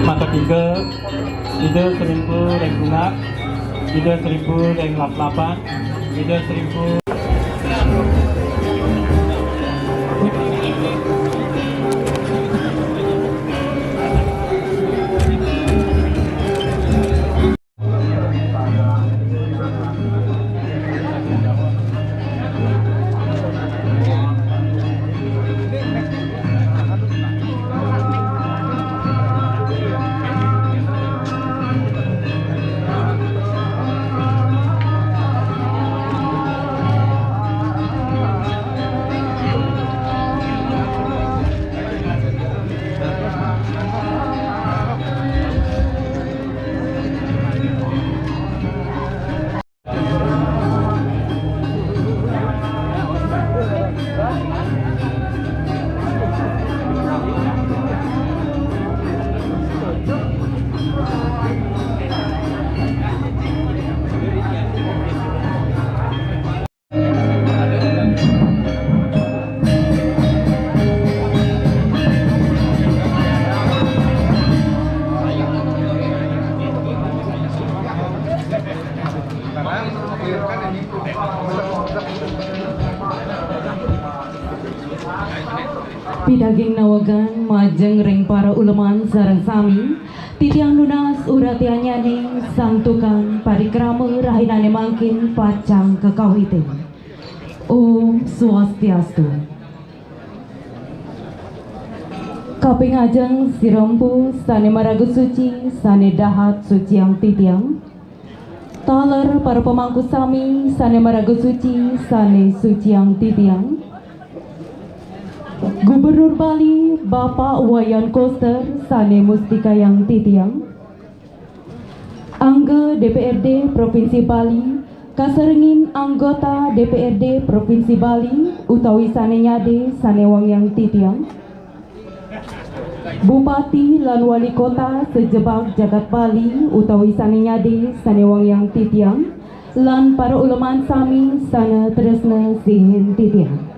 Mata tiga, ide 1000 dan guna, ide 1000 dan lap-lapan, ide 1000. Pidaging nawagan majeng ring para uleman sareng sami titiang lunas uratiannya ning sang tukang parikrama rahinane mangkin pacang kekawiten. Om Swastiastu. Kaping ajeng sirempu sane maragu suci sane dahat suci yang titiang. Taler para pemangku sami sane maragu suci sane suci yang titiang. Gubernur Bali Bapak Wayan Koster sane mustika yang titiang. Angga DPRD Provinsi Bali kaserengin anggota DPRD Provinsi Bali utawi sane nyade sane wang yang titiang. Bupati lan wali kota sejebak jagat Bali utawi sane nyade sane wang yang titiang lan para uleman sami sana tresna sihin titiang.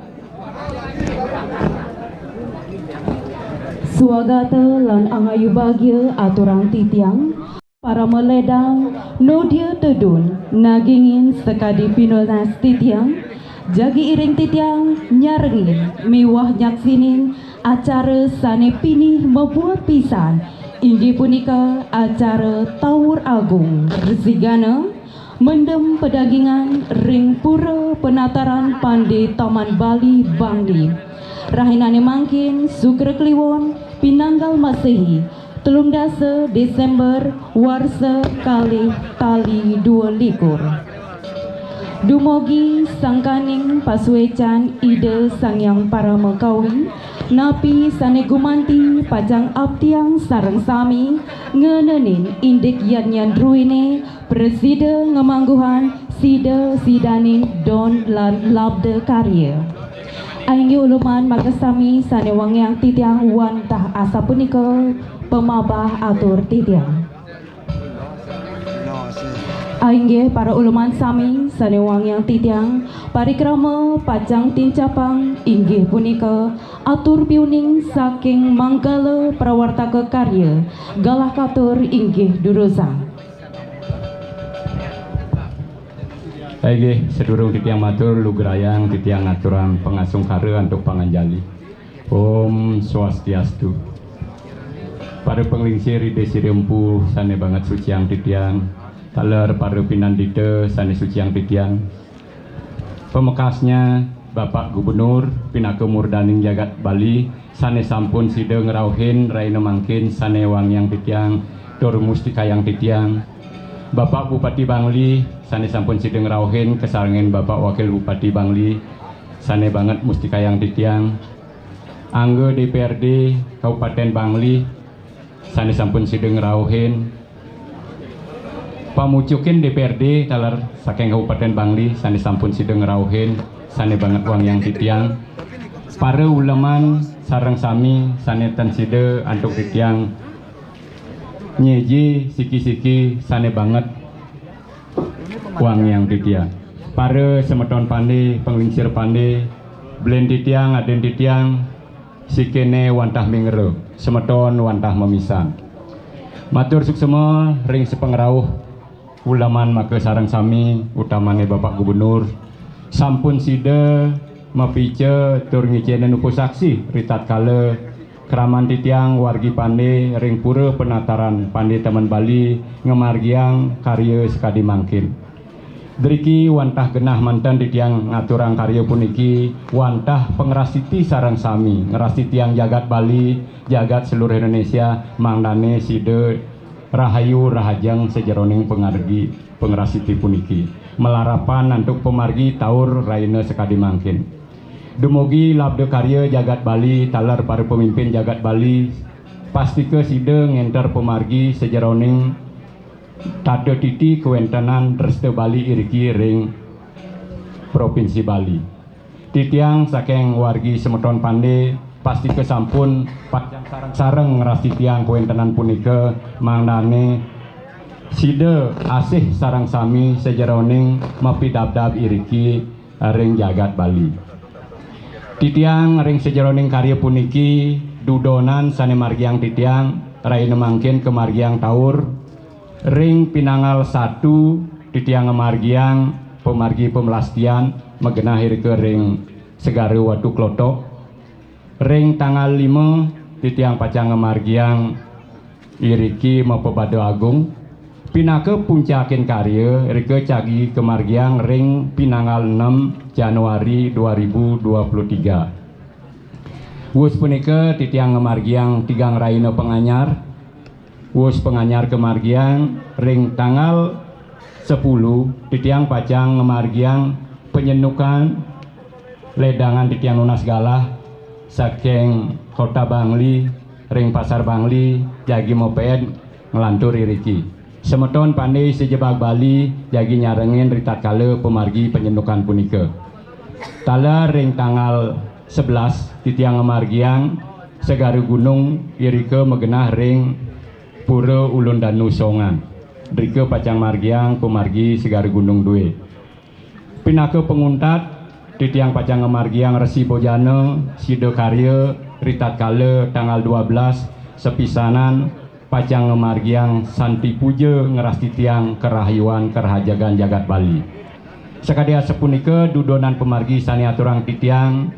Swagata lan angayu bagya aturang titiang para meledang nodia tedun nagingin sekadi pinonas titiang jagi iring titiang nyarengin mewah nyaksinin acara sane pinih membuat pisan inggih punika acara Tawur Agung Resigana mendem pedagingan ring pura penataran Pande Taman Bali Bangli rahinane mangkin Sukra Kliwon Pinanggal Masehi telung dasa Desember warsa kali tali 22 Dumogi sangkaning pasuecan ide sangyang para mekawi napi sane gumanti pajang abtiang sareng sami ngenenin indik yan druine presida ngemangguhan sida sidaning don lan labde karya. Ainggi uluman makasami sane wangyang titiang wantah asa punika pemabah atur titiang. Ainggi para uluman sami sane wangyang titiang parikrama pajang tincapang inggih punika Atur piuning saking Manggala Prawartaka Karya galah katur inggih durusa. Baik, sedurung titiang matur lugrayang titiang aturan pengasung kare untuk panganjali. Om Swastiastu. Para penglingsir ide sirempu sane banget suciang titiang. Taler para pinandite sane suciang titiang. Pemekasnya Bapak Gubernur Pinaka Murdaning Jagat Bali sane sampun sida ngerauhin raina mangkin sane wangyang titiang tur mustikayang titiang. Bapak Bupati Bangli sane sampun sida ngerauhin kesarengan Bapak Wakil Bupati Bangli sane banget mustikayang titiang. Anggo DPRD Kabupaten Bangli sane sampun sida ngerauhin. Pamucukin DPRD talar saking Kabupaten Bangli sane sampun sida ngerauhin sane banget wangyang titiang. Para uleman sareng sami sane tan sida antuk titiang nyeji siki-siki sane banget wangyang titiang. Para semeton pande penglingsir pande blen titiang aden titiang sikene wantah mingero semeton wantah memisan. Matur suksema ring sepengrauh ulaman maka sareng sami utamane Bapak Gubernur sampun sida mapice tur ngicenen upusaksi ritat kala keraman titiang wargi pande ring pura penataran pande Taman Bali ngemargiang karya sekadi mangkin. Driki wantah genah mantan titiang ngaturang karya puniki wantah pengrasiti sarang sami ngerasiti yang jagat Bali jagat seluruh Indonesia mangdane sida rahayu rahajang sejeroning pengargi pengrasiti puniki melarapan untuk pemargi taur raina sekadi mangkin. Dumugi labda karya jagat Bali talar para pemimpin jagat Bali pasti ke sida ngenter pemargi sejeroning tada titi kewentanan Reste Bali iriki ring Provinsi Bali. Titiang saking wargi semeton pande pasti ke sampun panjang sareng-sareng ngerasti tiang kewentanan punika mangdane sida asih sarang sami sejeroning mapidabdab iriki ring jagat Bali. Titiang ring sejeroning karya puniki dudonan sane margiang titiang raina mangkin kemargiang taur ring pinangal 1 titiang ngemargiang pemargi pemelastian megenah ke ring Segaru Watu Klotok ring tanggal 5 titiang pacang ngemargiang iriki mapebado agung pinake puncakin karya rike cagi kemargiang ring pinanggal 6 Januari 2023. Wus punika titiang ngemargiang tigang raina penganyar. Wus penganyar kemargiang ring tanggal 10 titiang pacang ngemargiang penyenukan ledangan titiang lunas galah saking Kota Bangli ring Pasar Bangli jagi moped ngelantur iriki. Semeton pandai sejebak Bali jagi nyarengin ritat kala pemargi penyenukan punika. Tala ring tanggal 11 titiang ngemargiang Segaru Gunung irike megenah ring Pura Ulun Danu Songan. Rike pacang margiang pemargi Segaru Gunung Due. Pinake penguntat titiang pacang ngemargiang Resi Bojana sida karya ritat kala tanggal 12 sepisanan pacang ngemargiang Santi Puja ngerasti tiang kerahyuan kerahajagan jagat Bali. Sakadia sepunika dudonan pemargi sani aturang titiang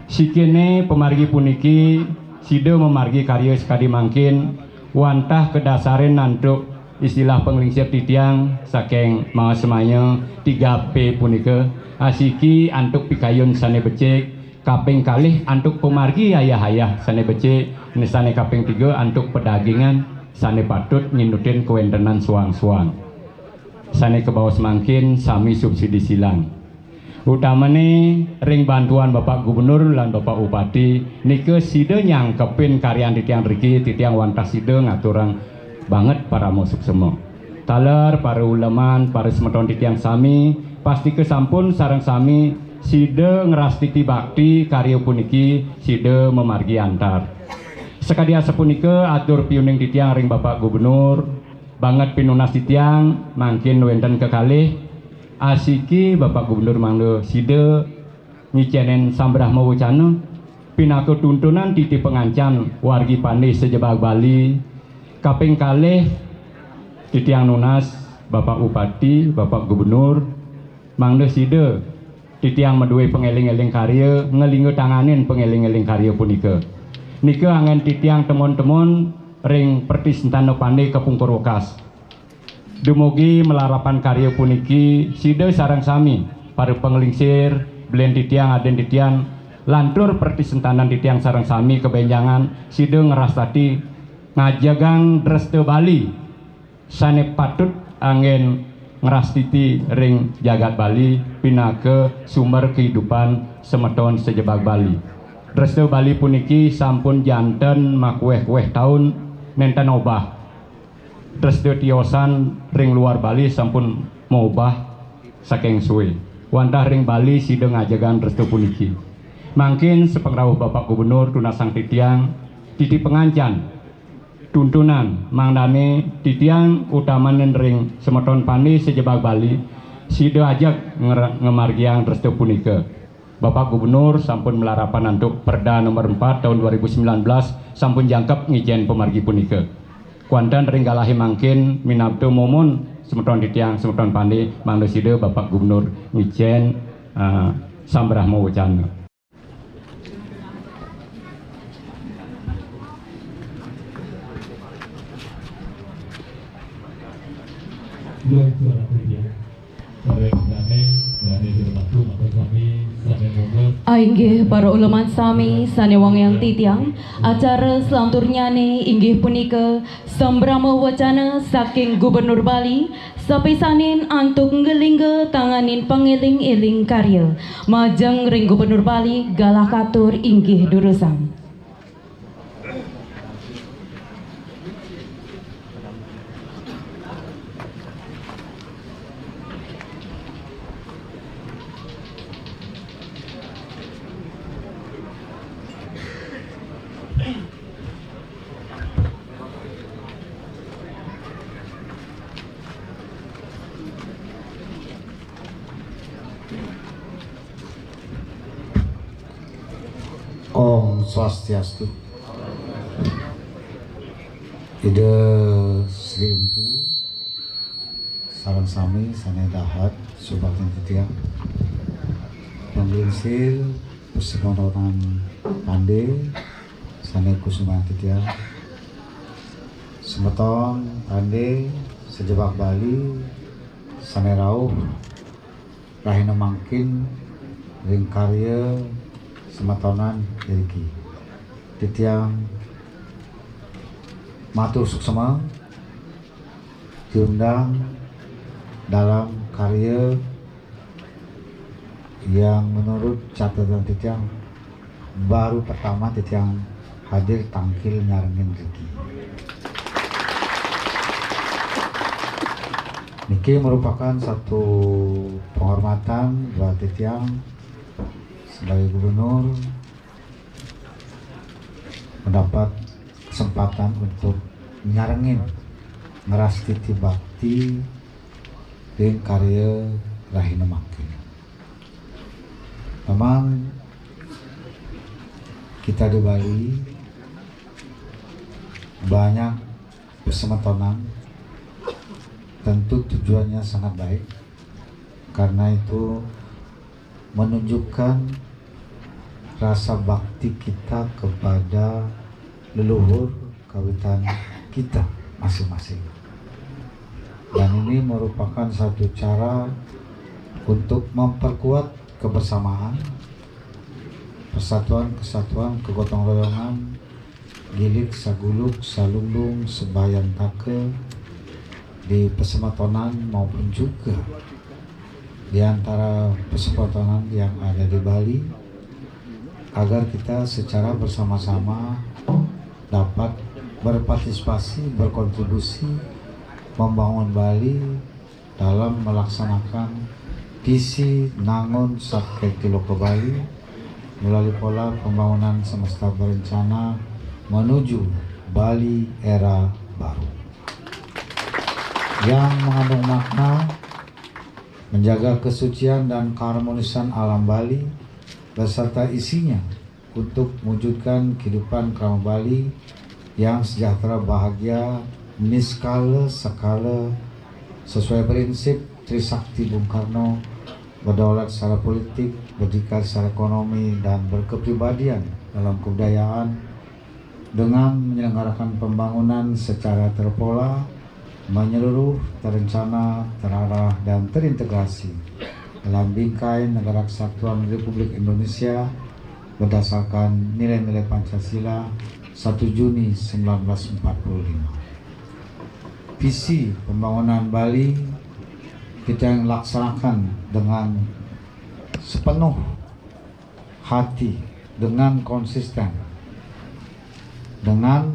sikene pemargi puniki sida memargi karya sekadi mangkin wantah kedasarin nantuk istilah penglingsir titiang saking mga semaya 3P punika asiki antuk pikayun sane becik kaping kalih antuk pemargi ayah-ayah sane becik nisane kaping 3 antuk pedagingan sane patut ngindutin kewentenan suang-suang sane ke bawah semangkin sami subsidi silang utamane ring bantuan Bapak Gubernur lan Bapak Bupati nike sida nyangkepin karyan titiang riki titiang wantah sida ngaturang banget para musuk semua taler para uleman para semeton titiang sami pasti kesampun sareng sami sida ngerastiti bakti karya puniki sida memargi antar. Sekadia sepunika atur piuning titiang ring Bapak Gubernur banget pinunas titiang mangkin wenten kekalih asiki Bapak Gubernur mangdo sida ngicenen sambrah mawucana pinaka tuntunan titi pengancan wargi Pandi sejebak Bali kaping kalih titiang nunas Bapak Bupati, Bapak Gubernur mangda sida titiang meduwe pengeling-eling karya ngelinggo tanganin pengeling-eling karya punika nika angen titiang temon-temon ring pertisentana Pandi Kepung Purwokas dumugi melarapan karya puniki sida sareng sami para penglingsir belen titiang aden titiang lantur pertisentanan titiang sareng sami kebenjangan sida ngerastati ngajagang Dresta Bali sane patut angin ngerastiti ring jagat Bali pinaka sumber kehidupan semeton sejebak Bali. Dresta Bali puniki sampun janten makueh-kueh tahun nenten obah. Dresta tiosan ring luar Bali sampun mobah saking suwe. Wantah ring Bali sida ngajagan dresta puniki. Mangkin sepengrawuh Bapak Gubernur tunasang titiang titi pengancan tuntunan mangdane titiang utamanen ring semeton Pandi sejebak Bali sida ajak ngemargiang dresta punika. Bapak Gubernur sampun melarapan untuk Perda nomor 4 tahun 2019 sampun jangkep ngijen pemargi punika. Kuantan ring galahi mangkin minabtu momon semeton titiang semeton Pandi mangda sida Bapak Gubernur ngijen sambrahma wacana. Luar suara kerja, sampai gane dirmatu maka kami sampai moga. Inggih para uleman sami sanewang yang titiang acara selanturnyane inggih punika sambrama wacana saking Gubernur Bali sapisanin antuk ngelingge tanganin pengeling-eling karya majeng ring Gubernur Bali galah katur inggih durusang. Om Swastiastu. Ida Srimpu sareng sami sane dahat subaktin titiang penglingsir persekonoran Pandi sane kusuman titiang semeton Pandi sejebak Bali sane rauh rahina mangkin ring karya semetonan iki titiang matur suksema diundang dalam karya yang menurut catatan titiang baru pertama titiang hadir tangkil nyarengin rezeki. Niki merupakan satu penghormatan buat titiang sebagai gubernur mendapat kesempatan untuk nyarengin ngerastiti bakti dengan karya rahina mangkin. Memang kita di Bali banyak persemetonan, tentu tujuannya sangat baik karena itu menunjukkan rasa bakti kita kepada leluhur kawitan kita masing-masing. Dan ini merupakan satu cara untuk memperkuat kebersamaan, persatuan, kesatuan, kegotong royongan, gilik, saguluk, salulung, sebayan take di persemetonan maupun juga di antara persempatonan yang ada di Bali, agar kita secara bersama-sama dapat berpartisipasi, berkontribusi membangun Bali dalam melaksanakan visi Nangun Sakti Loka Bali melalui pola pembangunan semesta berencana menuju Bali era baru yang mengandung makna menjaga kesucian dan keharmonisan alam Bali beserta isinya untuk mewujudkan kehidupan Krama Bali yang sejahtera, bahagia, niskala, sekala, sesuai prinsip Trisakti Bung Karno, berdaulat secara politik, berdikar secara ekonomi, dan berkepribadian dalam kebudayaan dengan menyelenggarakan pembangunan secara terpola, menyeluruh, terencana, terarah, dan terintegrasi dalam bingkai Negara Kesatuan Republik Indonesia berdasarkan nilai-nilai Pancasila 1 Juni 1945. Visi pembangunan Bali kita yang laksanakan dengan sepenuh hati, dengan konsisten, dengan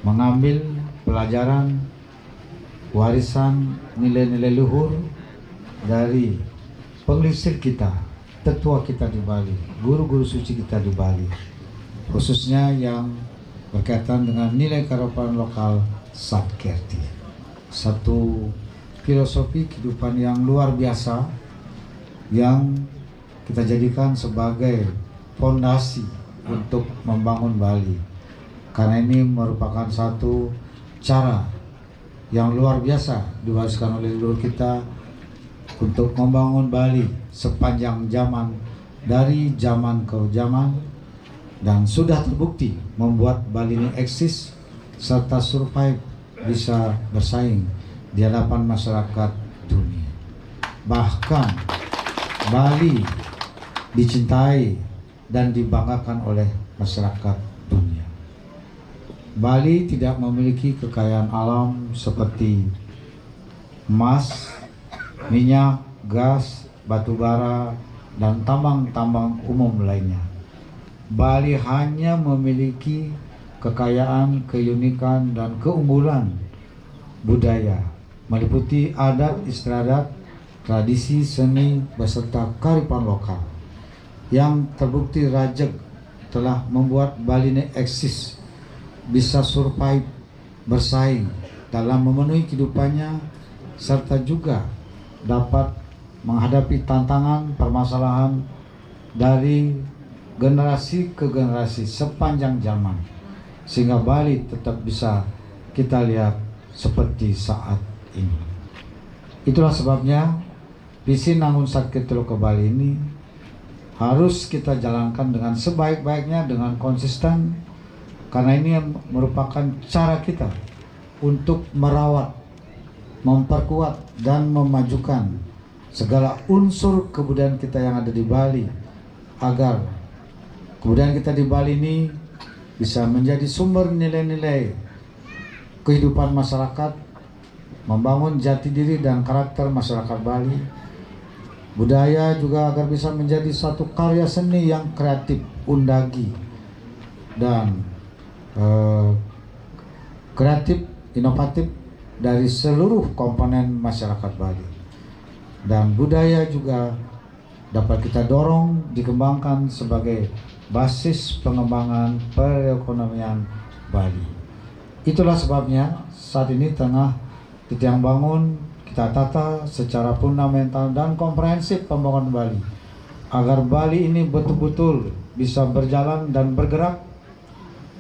mengambil pelajaran warisan nilai-nilai luhur dari pengelisir kita, tetua kita di Bali, guru-guru suci kita di Bali, khususnya yang berkaitan dengan nilai kearifan lokal Satkirti. Satu filosofi kehidupan yang luar biasa yang kita jadikan sebagai fondasi untuk membangun Bali, karena ini merupakan satu cara yang luar biasa diwariskan oleh leluhur kita untuk membangun Bali sepanjang zaman, dari zaman ke zaman, dan sudah terbukti membuat Bali ini eksis serta survive, bisa bersaing di hadapan masyarakat dunia. Bahkan Bali dicintai dan dibanggakan oleh masyarakat dunia. Bali tidak memiliki kekayaan alam seperti emas, minyak, gas, batu bara, dan tambang-tambang umum lainnya. Bali hanya memiliki kekayaan, keunikan, dan keunggulan budaya, meliputi adat istiadat, tradisi, seni, beserta kearifan lokal yang terbukti rajek telah membuat Bali ini eksis, bisa survive, bersaing dalam memenuhi kehidupannya, serta juga dapat menghadapi tantangan permasalahan dari generasi ke generasi sepanjang zaman, sehingga Bali tetap bisa kita lihat seperti saat ini. Itulah sebabnya visi Nangun Satkirti Loka Bali ini harus kita jalankan dengan sebaik-baiknya, dengan konsisten, karena ini merupakan cara kita untuk merawat, memperkuat, dan memajukan segala unsur kebudayaan kita yang ada di Bali, agar kebudayaan kita di Bali ini bisa menjadi sumber nilai-nilai kehidupan masyarakat, membangun jati diri dan karakter masyarakat Bali. Budaya juga agar bisa menjadi satu karya seni yang kreatif, undagi, dan kreatif, inovatif dari seluruh komponen masyarakat Bali. Dan budaya juga dapat kita dorong, dikembangkan sebagai basis pengembangan perekonomian Bali. Itulah sebabnya saat ini tengah kita bangun, kita tata secara fundamental dan komprehensif pembangunan Bali, agar Bali ini betul-betul bisa berjalan dan bergerak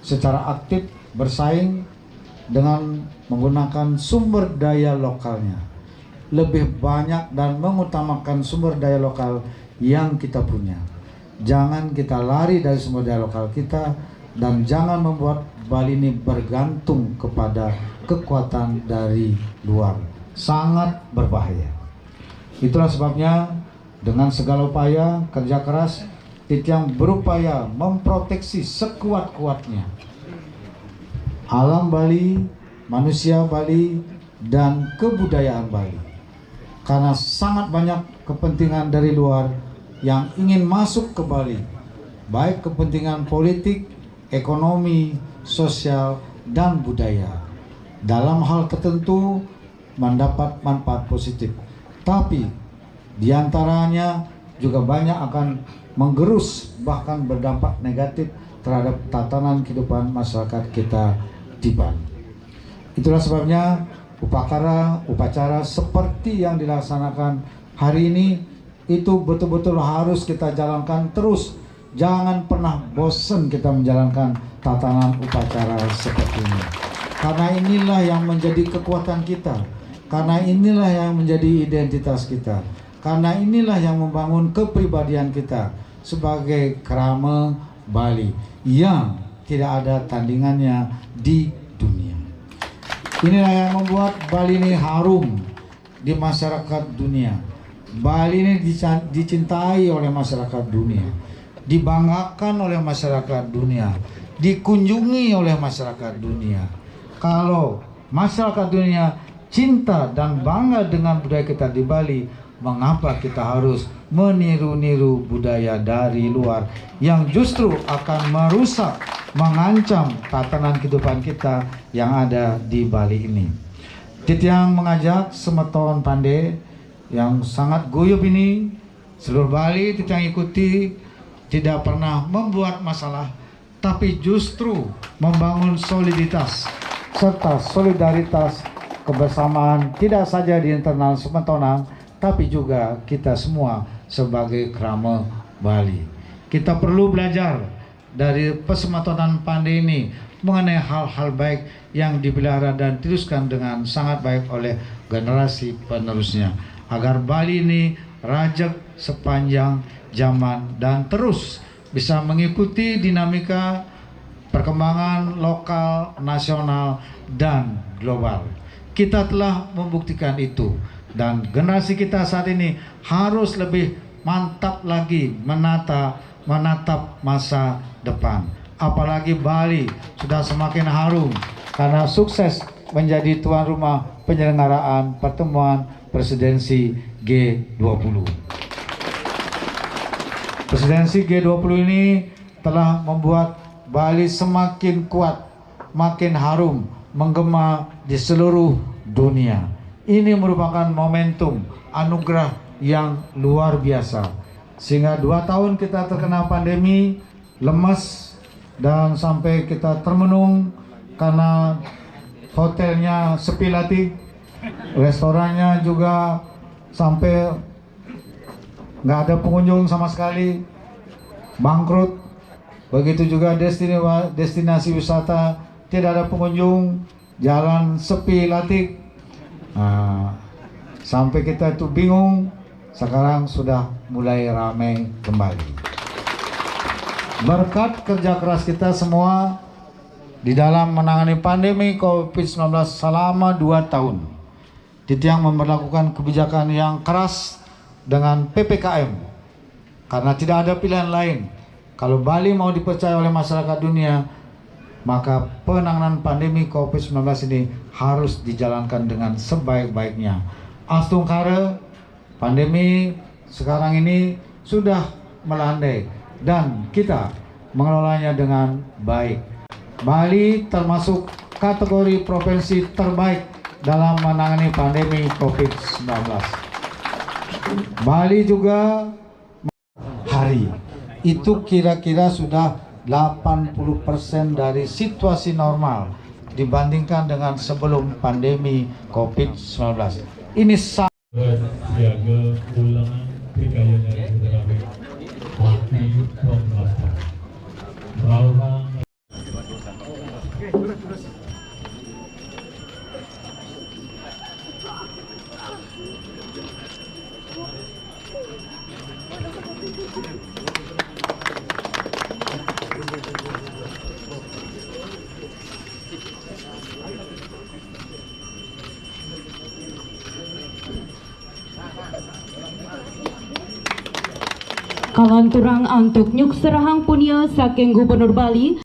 secara aktif, bersaing dengan menggunakan sumber daya lokalnya lebih banyak dan mengutamakan sumber daya lokal yang kita punya. Jangan kita lari dari sumber daya lokal kita, dan jangan membuat Bali ini bergantung kepada kekuatan dari luar. Sangat berbahaya. Itulah sebabnya dengan segala upaya kerja keras yang berupaya memproteksi sekuat-kuatnya alam Bali, manusia Bali, dan kebudayaan Bali. Karena sangat banyak kepentingan dari luar yang ingin masuk ke Bali, baik kepentingan politik, ekonomi, sosial, dan budaya. Dalam hal tertentu mendapat manfaat positif, tapi diantaranya juga banyak akan menggerus, bahkan berdampak negatif terhadap tatanan kehidupan masyarakat kita di Bali. Itulah sebabnya upacara seperti yang dilaksanakan hari ini itu betul-betul harus kita jalankan terus jangan pernah bosan kita menjalankan tatanan upacara seperti ini. Karena inilah yang menjadi kekuatan kita. Karena inilah yang menjadi identitas kita. Karena inilah yang membangun kepribadian kita sebagai Krama Bali yang tidak ada tandingannya di dunia. Inilah yang membuat Bali ini harum di masyarakat dunia. Bali ini dicintai oleh masyarakat dunia, dibanggakan oleh masyarakat dunia, dikunjungi oleh masyarakat dunia. Kalau masyarakat dunia cinta dan bangga dengan budaya kita di Bali, mengapa kita harus meniru-niru budaya dari luar yang justru akan merusak, mengancam tatanan kehidupan kita yang ada di Bali ini. Titiang mengajak Semeton Pande yang sangat guyup ini, seluruh Bali Titiang ikuti, tidak pernah membuat masalah, tapi justru membangun soliditas serta solidaritas kebersamaan tidak saja di internal Semetonan, tapi juga kita semua sebagai Krama Bali. Kita perlu belajar dari Pesemetonan Pande ini mengenai hal-hal baik yang dipelihara dan diteruskan dengan sangat baik oleh generasi penerusnya, agar Bali ini rajak sepanjang zaman dan terus bisa mengikuti dinamika perkembangan lokal, nasional, dan global. Kita telah membuktikan itu, dan generasi kita saat ini harus lebih mantap lagi menatap masa depan. Apalagi Bali sudah semakin harum karena sukses menjadi tuan rumah penyelenggaraan pertemuan presidensi G20. Presidensi G20 ini telah membuat Bali semakin kuat, makin harum, menggema di seluruh dunia. Ini merupakan momentum anugerah yang luar biasa. Sehingga 2 tahun kita terkena pandemi, lemas, dan sampai kita termenung karena hotelnya sepi latih, restorannya juga sampai nggak ada pengunjung sama sekali, bangkrut. Begitu juga destinasi wisata tidak ada pengunjung, jalan sepi latih. Sampai kita itu bingung. Sekarang sudah mulai ramai kembali. Berkat kerja keras kita semua di dalam menangani pandemi COVID-19 selama 2 tahun, Titiang memperlakukan kebijakan yang keras dengan PPKM karena tidak ada pilihan lain. Kalau Bali mau dipercaya oleh masyarakat dunia, maka penanganan pandemi COVID-19 ini harus dijalankan dengan sebaik-baiknya. Astungkara, pandemi sekarang ini sudah melandai dan kita mengelolanya dengan baik. Bali termasuk kategori provinsi terbaik dalam menangani pandemi COVID-19. Bali juga hari itu kira-kira sudah 80% dari situasi normal dibandingkan dengan sebelum pandemi COVID-19. Ini Siaga ulangan PKN dari Terapi Waktu Pemelasan Bawang Kawan turang untuk nyuk serahang punya saking Gubernur Bali